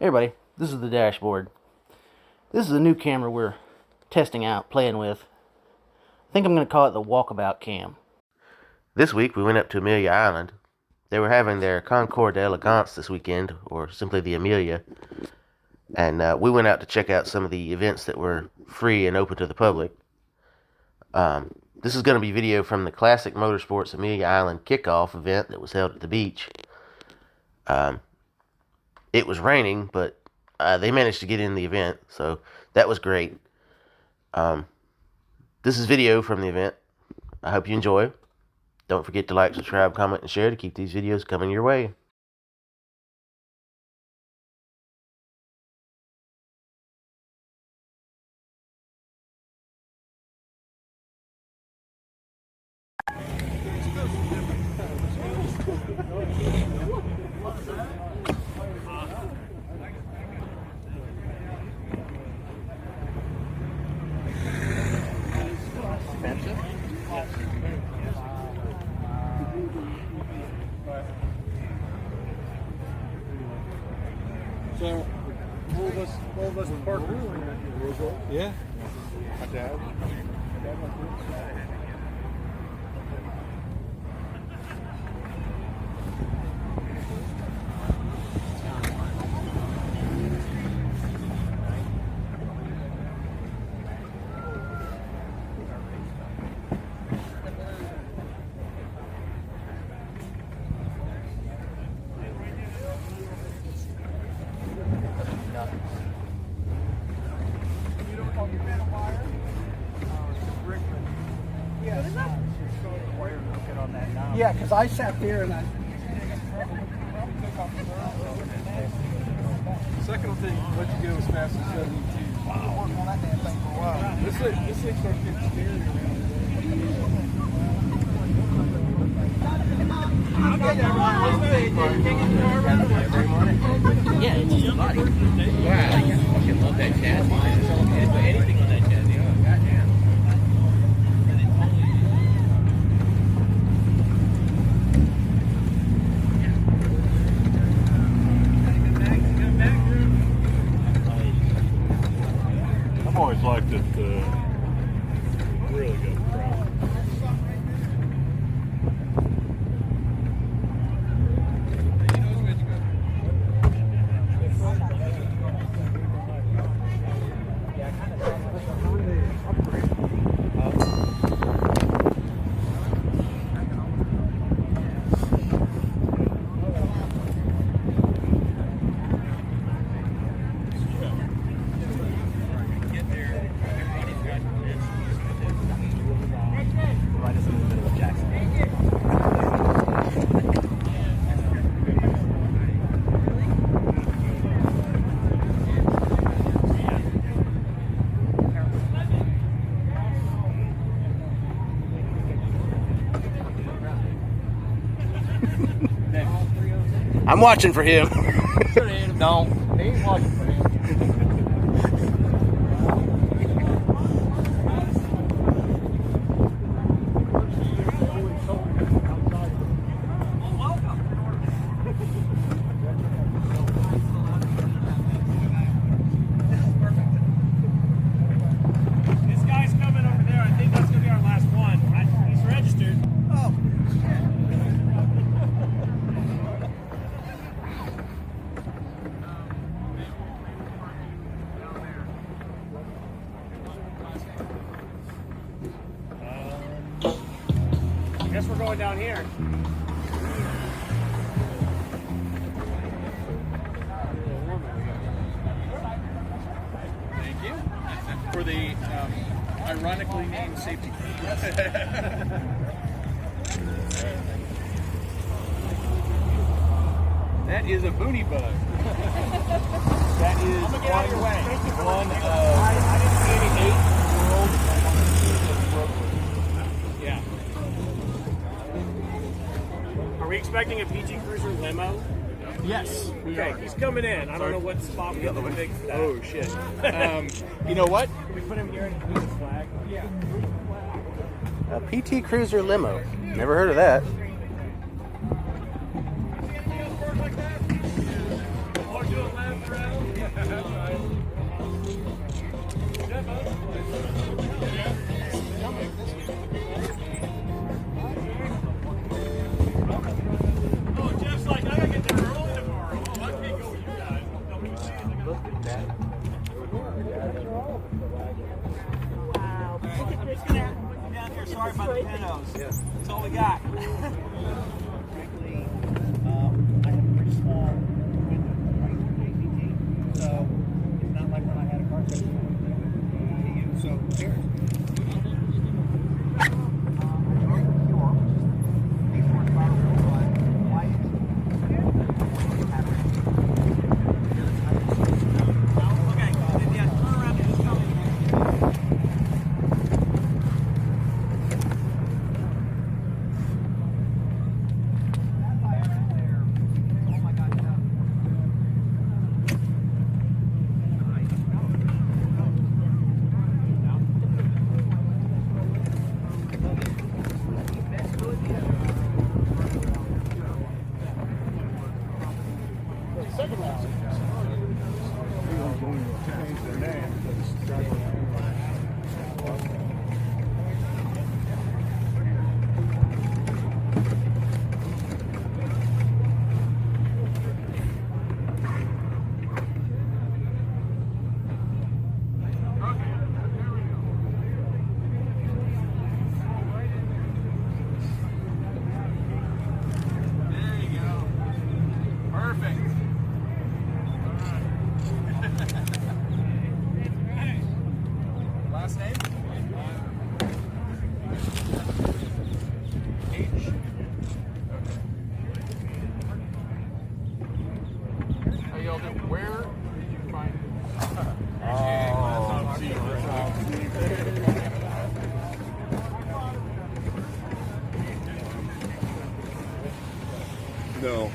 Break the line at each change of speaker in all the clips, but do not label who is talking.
Hey everybody, this is the dashboard. This is a new camera we're testing out, playing with. I think I'm going to call it the walkabout cam. This week we went up to Amelia Island. They were having their Concours d'Elegance this weekend, or simply the Amelia. And we went out to check out some of the events that were free and open to the public. This is going to be video from the Classic Motorsports Amelia Island Kickoff event that was held at the beach. It was raining, but they managed to get in the event, so that was great. This is video from the event. I hope you enjoy. Don't forget to like, subscribe, comment, and share to keep these videos coming your way.
So, all of us parked. Yeah. My dad.
Yeah, because I sat there and I...
Second will let you go as fast as 72. Wow. On that damn thing for a while. This thing starts getting scary
Yeah, it's just body.
Wow, I fucking love that chassis, man. It's all good, but anything on that chassis, oh, goddamn.
I've always liked it. Really good.
I'm watching for him.
No, he ain't watching for him.
This guy's coming over there. I think that's going to be our last one. He's registered. Oh. I guess we're going down here.
Thank you for the ironically named safety car. That is a boonie bug. That is one of 88 world. Yeah.
Are we expecting a PT Cruiser limo?
Yes.
Okay, he's coming in. I don't know what spot we have to pick for that.
Oh shit. You know what?
Can we put him here and use the flag? Yeah.
A PT Cruiser limo. Never heard of that.
Want to do a lap around? sorry about the penos. That's all we got.
Frankly, I have a pretty small window, right, ACT. So it's not like when I had a car crash. So there's.
Last name? H. How y'all doing? Where did you find it? No.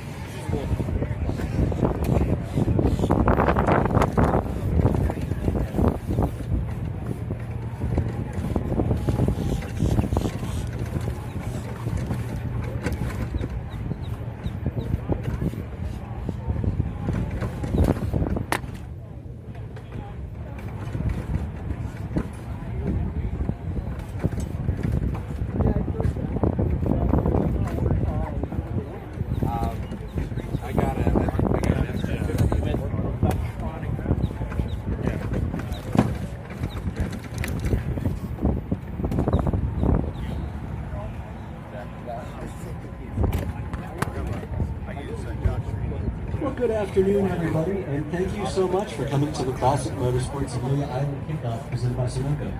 Well, good afternoon, everybody, and thank you so much for coming to the Classic Motorsports Amelia Island Kickoff presented by Sunoco.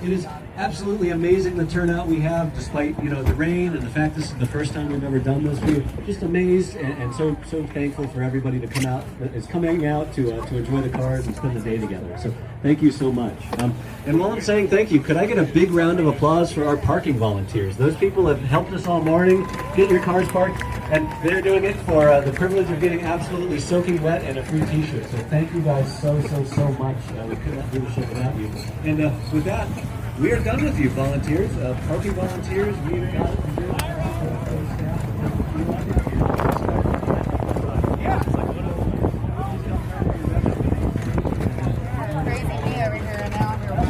It is absolutely amazing the turnout we have, despite the rain and the fact this is the first time we've ever done this. We're just amazed and so thankful for everybody to come out. Is coming out to enjoy the cars and spend the day together. So thank you so much. And while I'm saying thank you, could I get a big round of applause for our parking volunteers? Those people have helped us all morning get your cars parked, and they're doing it for the privilege of getting absolutely soaking wet and a free t-shirt. So thank you guys so much. We could not do the show without you. And with that, we are done with you, volunteers. Parking volunteers, we've got it.
Crazy me over here, and now I'm your wife.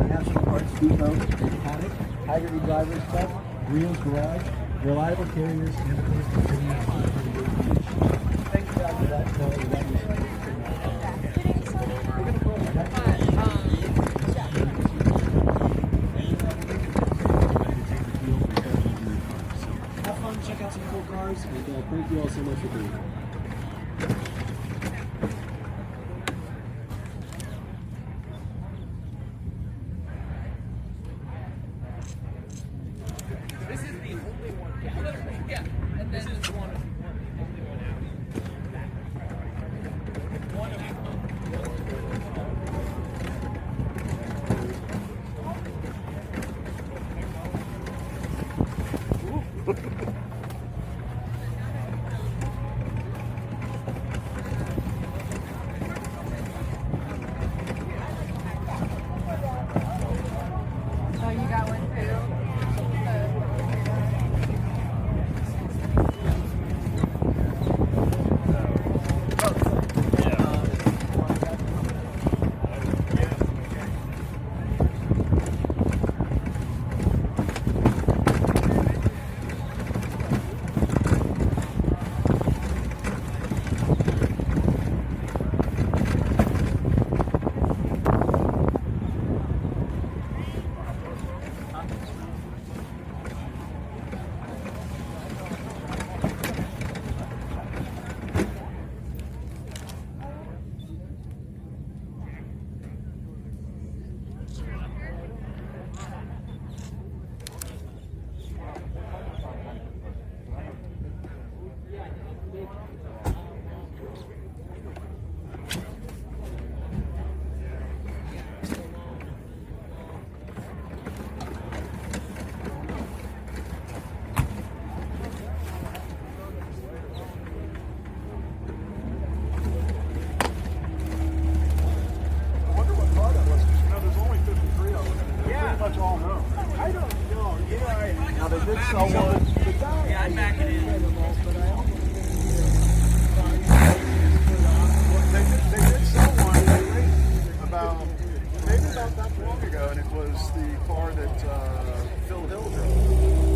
National Parts Depot, Mechanic, Haggerty Driver Stuff, Wheels Garage, Reliable Carriers, and of course, thank you guys for that. Have fun, check out some cool cars, and thank you all so much for being here.
This is the only one. Yeah, and this is one of the only one out. One of Yeah, I'd back it in.
They did sell one about maybe about that long ago, and it was the car that Phil Hill drove.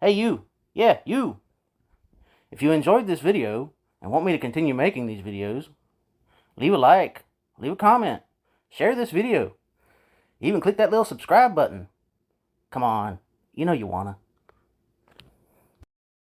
Hey you! Yeah, you! If you enjoyed this video and want me to continue making these videos, leave a like, leave a comment, share this video, even click that little subscribe button. Come on, you know you wanna.